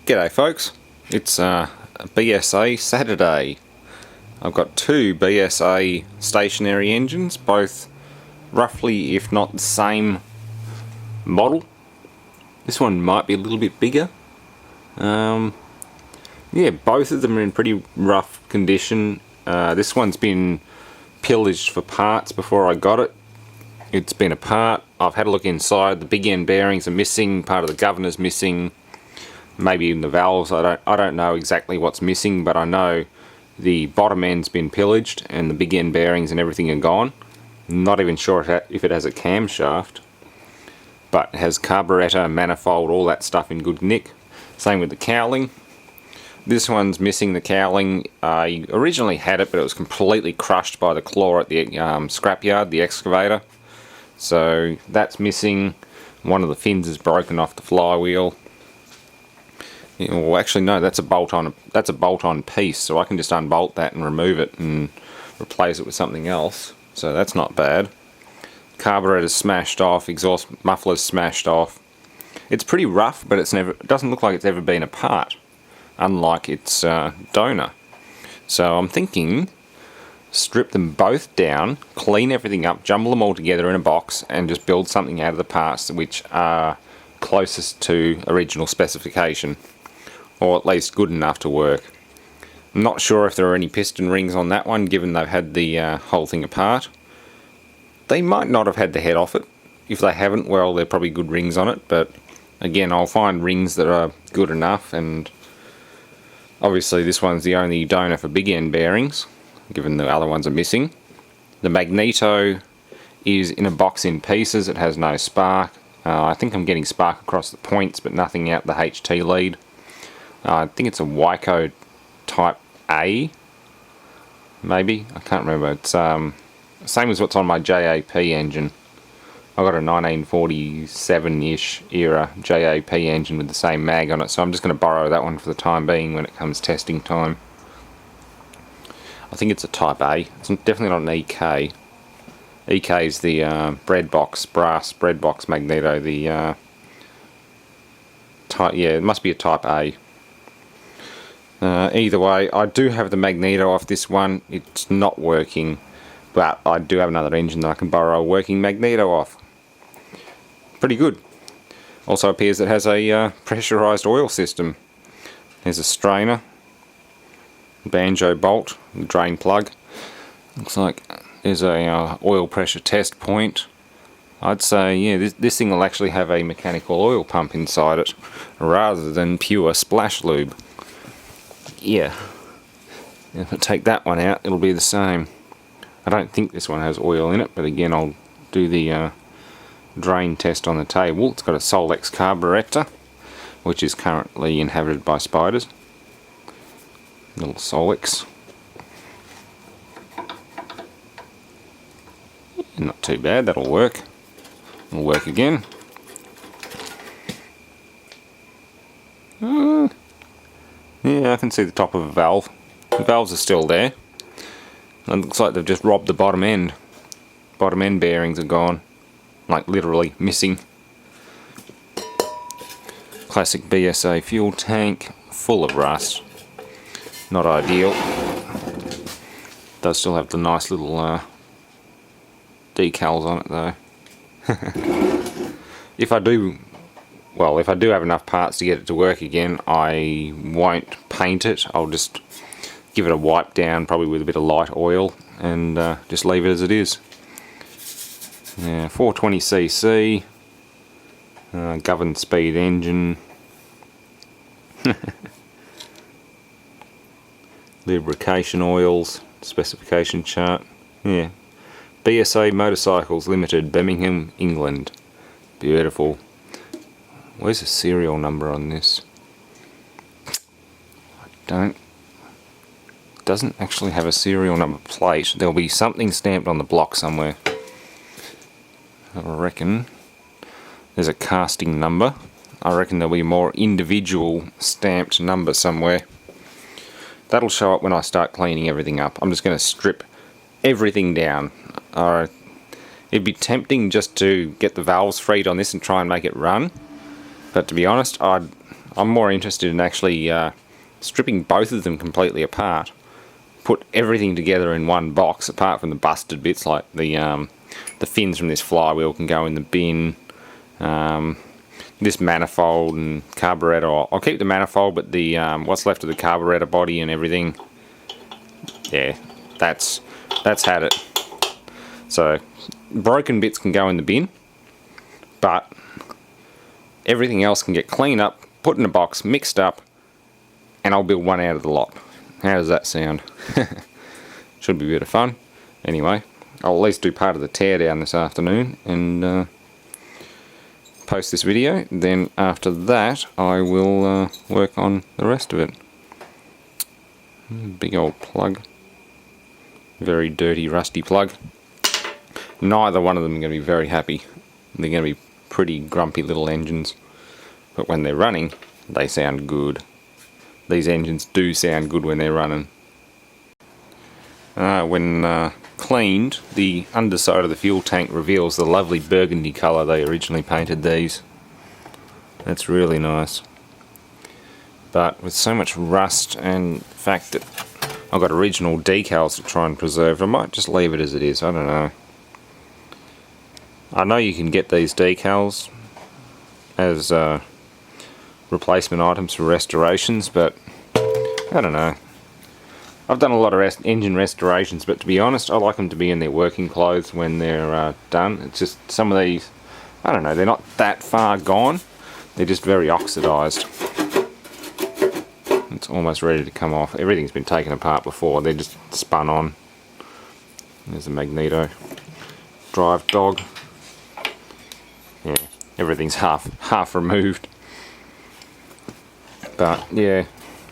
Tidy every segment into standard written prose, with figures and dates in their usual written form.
G'day folks, it's BSA Saturday. I've got two BSA stationary engines, both roughly if not the same model. This one might be a little bit bigger. Yeah, both of them are in pretty rough condition. This one's been pillaged for parts before I got it. It's been apart. I've had a look inside. The big end bearings are missing, part of the governor's missing. Maybe even the valves. I don't know exactly what's missing, but I know the bottom end's been pillaged and the big end bearings and everything are gone. Not even sure if it has a camshaft, but it has carburetor, manifold, all that stuff in good nick. Same with the cowling. This one's missing the cowling. I originally had it, but it was completely crushed by the claw at the scrapyard, the excavator. So that's missing. One of the fins is broken off the flywheel. Well, actually no, that's a bolt-on piece, so I can just unbolt that and remove it and replace it with something else. So that's not bad. Carburetor's smashed off, exhaust muffler's smashed off. It's pretty rough, but it doesn't look like it's ever been apart, unlike its donor. So I'm thinking strip them both down, clean everything up, jumble them all together in a box and just build something out of the parts which are closest to original specification, or at least good enough to work. I'm not sure if there are any piston rings on that one, given they've had the whole thing apart. They might not have had the head off it. If they haven't, well, they're probably good rings on it, but again, I'll find rings that are good enough. And obviously this one's the only donor for big end bearings, given the other ones are missing. The magneto is in a box in pieces. It has no spark. I think I'm getting spark across the points, but nothing out the HT lead. I think it's a Wyco type A, maybe. I can't remember. It's same as what's on my JAP engine. I've got a 1947-ish era JAP engine with the same mag on it, so I'm just going to borrow that one for the time being when it comes testing time. I think it's a type A. It's definitely not an EK. EK is the brass bread box magneto. The type, yeah, it must be a type A. Either way, I do have the magneto off this one. It's not working, but I do have another engine that I can borrow a working magneto off. Pretty good. Also appears it has a pressurized oil system. There's a strainer, banjo bolt, drain plug. Looks like there's a oil pressure test point. I'd say, yeah, this thing will actually have a mechanical oil pump inside it rather than pure splash lube. Yeah, if I take that one out, it'll be the same. I don't think this one has oil in it, but again, I'll do the drain test on the table. It's got a Solex carburetor, which is currently inhabited by spiders. Little Solex. Not too bad, that'll work. It'll work again. Yeah, I can see the top of a valve. The valves are still there. It looks like they've just robbed the bottom end. Bottom end bearings are gone. Like literally missing. Classic BSA fuel tank, full of rust. Not ideal. Does still have the nice little decals on it though. If I do have enough parts to get it to work again, I won't paint it. I'll just give it a wipe down, probably with a bit of light oil, and just leave it as it is. Yeah, 420cc, governed speed engine, lubrication oils, specification chart. Yeah, BSA Motorcycles Limited, Birmingham, England. Beautiful. Where's the serial number on this? Doesn't actually have a serial number plate. There'll be something stamped on the block somewhere. I reckon there's a casting number. I reckon there'll be a more individual stamped number somewhere. That'll show up when I start cleaning everything up. I'm just going to strip everything down. It'd be tempting just to get the valves freed on this and try and make it run, but to be honest, I'd I'm more interested in actually stripping both of them completely apart. Put everything together in one box, apart from the busted bits, like the fins from this flywheel can go in the bin. This manifold and carburetor, I'll keep the manifold, but the what's left of the carburetor body and everything, yeah, that's had it. So broken bits can go in the bin, but everything else can get cleaned up, put in a box, mixed up, and I'll build one out of the lot. How does that sound? Should be a bit of fun. Anyway, I'll at least do part of the teardown this afternoon and post this video. Then after that I will work on the rest of it. Big old plug. Very dirty, rusty plug. Neither one of them are going to be very happy. They're going to be pretty grumpy little engines. But when they're running, they sound good. These engines do sound good when they're running. When cleaned, the underside of the fuel tank reveals the lovely burgundy colour they originally painted these. That's really nice. But with so much rust and the fact that I've got original decals to try and preserve, I might just leave it as it is. I don't know. I know you can get these decals as replacement items for restorations, but I don't know. I've done a lot of engine restorations, but to be honest, I like them to be in their working clothes when they're done. It's just some of these, I don't know, they're not that far gone. They're just very oxidised. It's almost ready to come off. Everything's been taken apart before. They're just spun on. There's a magneto. Drive dog. Yeah, everything's half removed. But yeah,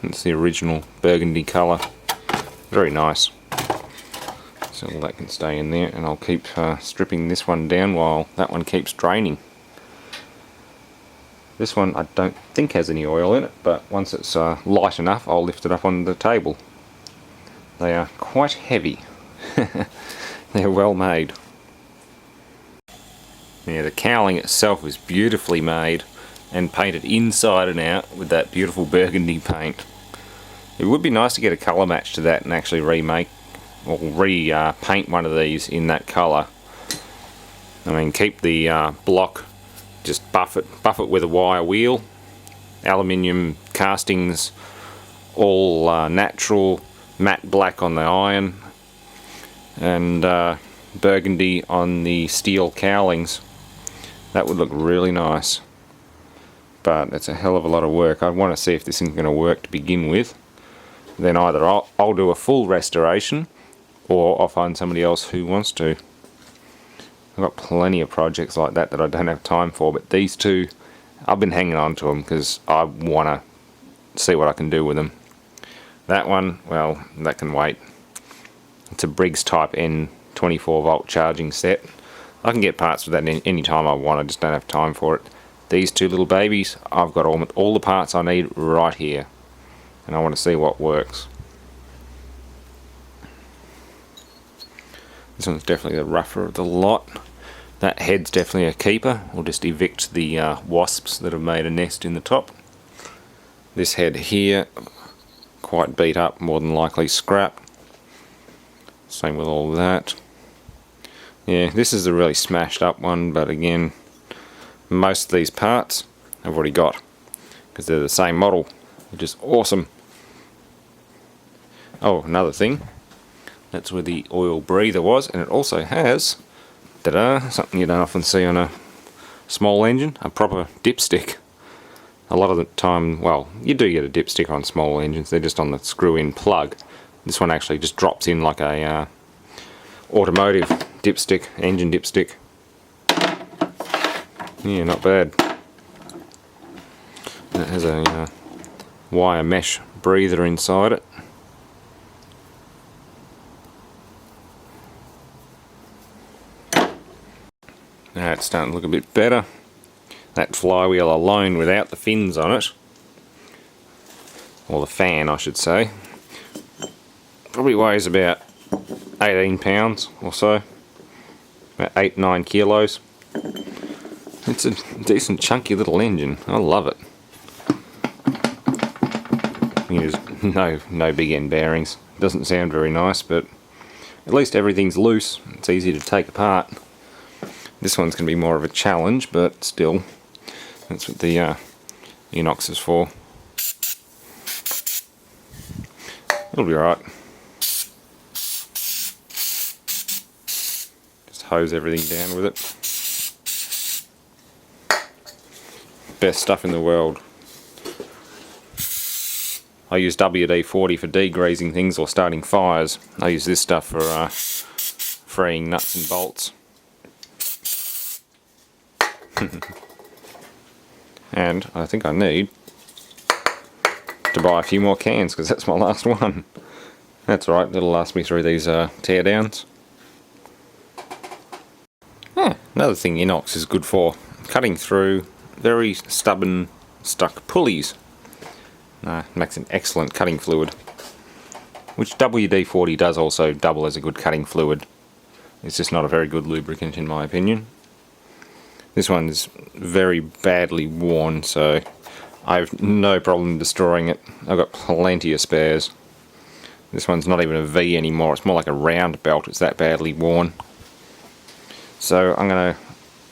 it's the original burgundy colour. Very nice. So all that can stay in there, and I'll keep stripping this one down while that one keeps draining. This one I don't think has any oil in it, but once it's light enough I'll lift it up on the table. They are quite heavy. They're well made. Yeah, the cowling itself is beautifully made and painted inside and out with that beautiful burgundy paint. It would be nice to get a colour match to that and actually remake or repaint one of these in that colour. I mean, keep the block, just buff it with a wire wheel, aluminium castings, all natural, matte black on the iron, and burgundy on the steel cowlings. That would look really nice. But it's a hell of a lot of work. I want to see if this thing's going to work to begin with. Then either I'll do a full restoration, or I'll find somebody else who wants to. I've got plenty of projects like that I don't have time for, but these two, I've been hanging on to them because I want to see what I can do with them. That one, well, that can wait. It's a Briggs type N 24 volt charging set. I can get parts for that any time I want, I just don't have time for it. These two little babies, I've got all the parts I need right here, and I want to see what works. This one's definitely the rougher of the lot. That head's definitely a keeper. We'll just evict the wasps that have made a nest in the top. This head here, quite beat up, more than likely scrap. Same with all that. Yeah, this is a really smashed up one, but again, most of these parts I've already got because they're the same model, which is awesome. Oh, another thing, that's where the oil breather was, and it also has, ta-da, something you don't often see on a small engine, a proper dipstick. A lot of the time, well, you do get a dipstick on small engines, they're just on the screw-in plug. This one actually just drops in like a automotive dipstick, engine dipstick. Yeah, not bad. And it has a wire mesh breather inside it. Now it's starting to look a bit better. That flywheel alone without the fins on it, or the fan I should say, probably weighs about 18 pounds or so, about 8-9 kilos. It's a decent chunky little engine, I love it. There's no big end bearings. Doesn't sound very nice, but at least everything's loose. It's easy to take apart. This one's going to be more of a challenge, but still, that's what the inox is for. It'll be alright. Just hose everything down with it. Best stuff in the world. I use WD-40 for degreasing things or starting fires. I use this stuff for freeing nuts and bolts. And I think I need to buy a few more cans because that's my last one. That's alright, it'll last me through these teardowns. Another thing inox is good for, cutting through very stubborn stuck pulleys. Makes an excellent cutting fluid, which WD-40 does also double as a good cutting fluid. It's just not a very good lubricant in my opinion. This one is very badly worn, so I have no problem destroying it. I've got plenty of spares. This one's not even a V anymore, it's more like a round belt, it's that badly worn. So I'm going to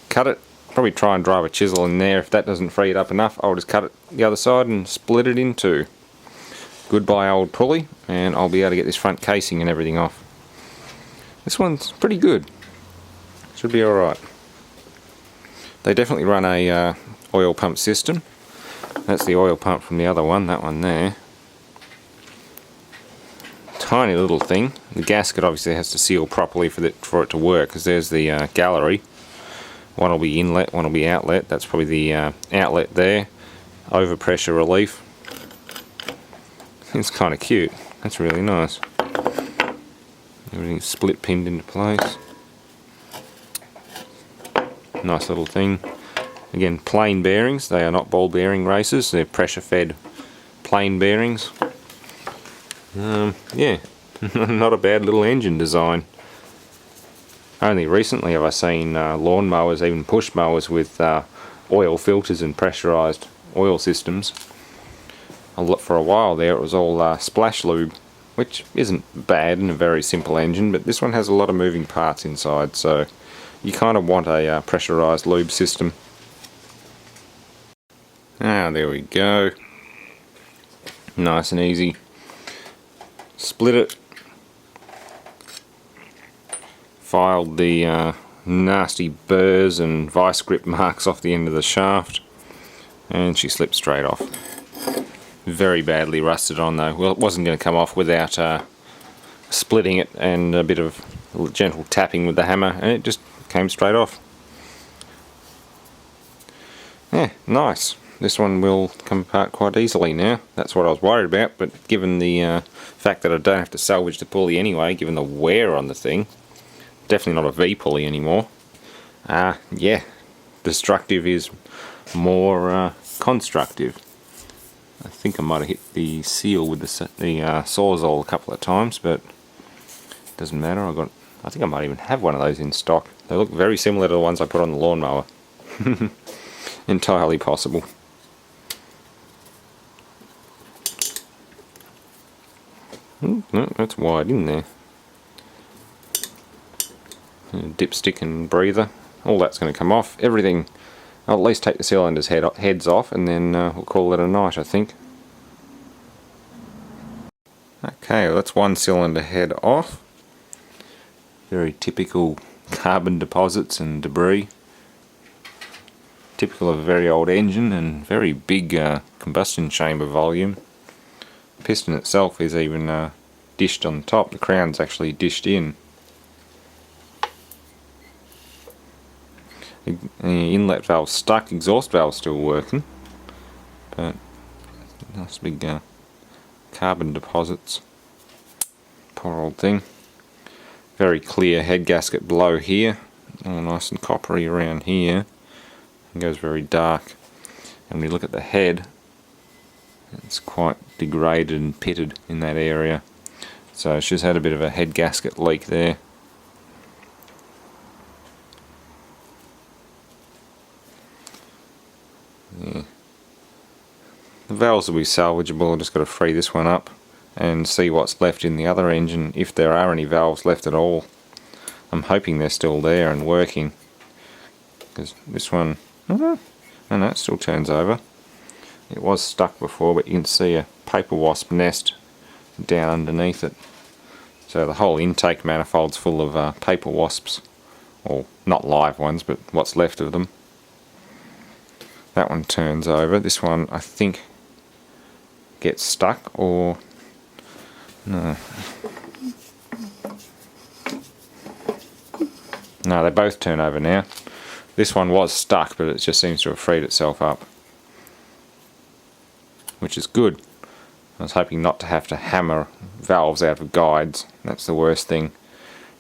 cut it, probably try and drive a chisel in there. If that doesn't free it up enough, I'll just cut it the other side and split it in two. Goodbye old pulley, and I'll be able to get this front casing and everything off. This one's pretty good. Should be alright. They definitely run a oil pump system. That's the oil pump from the other one, that one there. Tiny little thing. The gasket obviously has to seal properly for it to work, because there's the gallery. One will be inlet, one will be outlet. That's probably the outlet there. Overpressure relief. It's kind of cute. That's really nice. Everything's split pinned into place. Nice little thing. Again, plain bearings. They are not ball bearing races. They're pressure fed plain bearings. Yeah, not a bad little engine design. Only recently have I seen lawn mowers, even push mowers with oil filters and pressurized oil systems. For a while there it was all splash lube, which isn't bad in a very simple engine, but this one has a lot of moving parts inside, so you kind of want a pressurized lube system. There we go. Nice and easy. Split it. Filed the nasty burrs and vice grip marks off the end of the shaft, and she slipped straight off. Very badly rusted on though. Well, it wasn't going to come off without splitting it and a bit of gentle tapping with the hammer, and it just came straight off. Yeah, nice. This one will come apart quite easily now. That's what I was worried about, but given the fact that I don't have to salvage the pulley anyway, given the wear on the thing, definitely not a V pulley anymore. Yeah, destructive is more constructive. I think I might have hit the seal with the Sawzall a couple of times, but it doesn't matter. I think I might even have one of those in stock. They look very similar to the ones I put on the lawnmower. Entirely possible. No, that's wide in there. Dipstick and breather. All that's going to come off. Everything. I'll at least take the cylinders heads off, and then we'll call it a night, I think. Okay, well, that's one cylinder head off. Very typical carbon deposits and debris. Typical of a very old engine and very big combustion chamber volume. The piston itself is even dished on top. The crown's actually dished in. The inlet valve's stuck, exhaust valve's still working, but nice big carbon deposits. Poor old thing. Very clear head gasket below here, all nice and coppery around here. It goes very dark. And when you look at the head, it's quite degraded and pitted in that area. So she's had a bit of a head gasket leak there. The valves will be salvageable. I've just got to free this one up and see what's left in the other engine, if there are any valves left at all. I'm hoping they're still there and working, because this one, oh no, it still turns over. It was stuck before, but you can see a paper wasp nest down underneath it. So the whole intake manifold's full of paper wasps, or not live ones, but what's left of them. That one turns over. This one, I think, gets stuck, or no. No, they both turn over now. This one was stuck, but it just seems to have freed itself up, which is good. I was hoping not to have to hammer valves out of guides. That's the worst thing.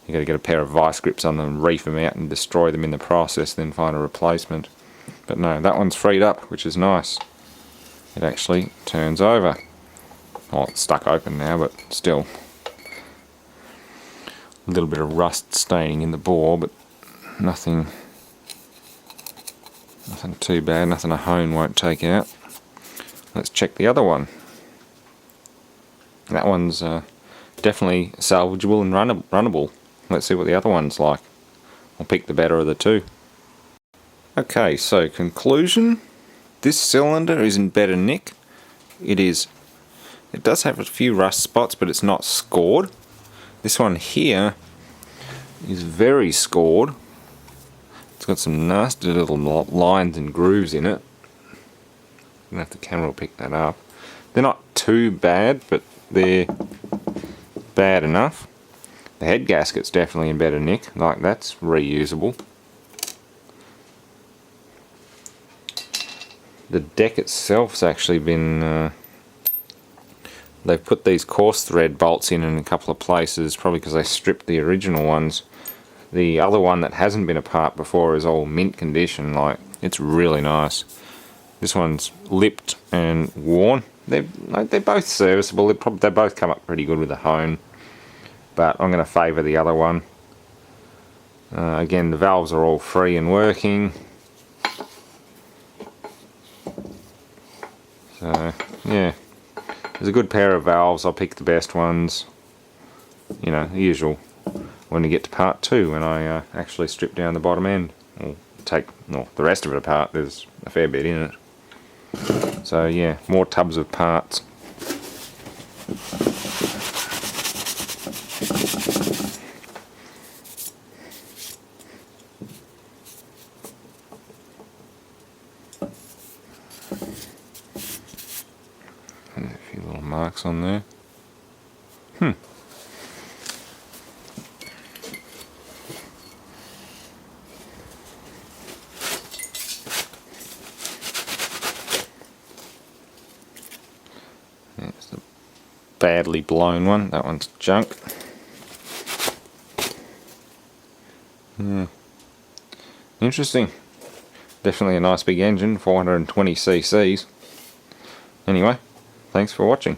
You've got to get a pair of vice grips on them, reef them out and destroy them in the process, then find a replacement. But no, that one's freed up, which is nice. It actually turns over. Oh, it's stuck open now, but still. A little bit of rust staining in the bore, but nothing too bad, nothing a hone won't take out. Let's check the other one. That one's definitely salvageable and runnable. Let's see what the other one's like. I'll pick the better of the two. Okay, so conclusion. This cylinder is in better nick. It does have a few rust spots, but it's not scored. This one here is very scored. It's got some nasty little lines and grooves in it. I'm gonna have the camera pick that up. They're not too bad, but they're bad enough. The head gasket's definitely in better nick, like that's reusable. The deck itself's actually been they've put these coarse thread bolts in a couple of places, probably because they stripped the original ones. The other one that hasn't been apart before is all mint condition, like it's really nice. This one's lipped and worn. They're both serviceable. They both come up pretty good with a hone, but I'm going to favour the other one. Again, the valves are all free and working. So yeah, there's a good pair of valves. I'll pick the best ones. You know, the usual. When we get to part 2, when I actually strip down the bottom end, or take the rest of it apart, there's a fair bit in it. So yeah, more tubs of parts. And a few little marks on there. There's the badly blown one. That one's junk. Yeah. Interesting. Definitely a nice big engine, 420 cc's. Anyway, thanks for watching.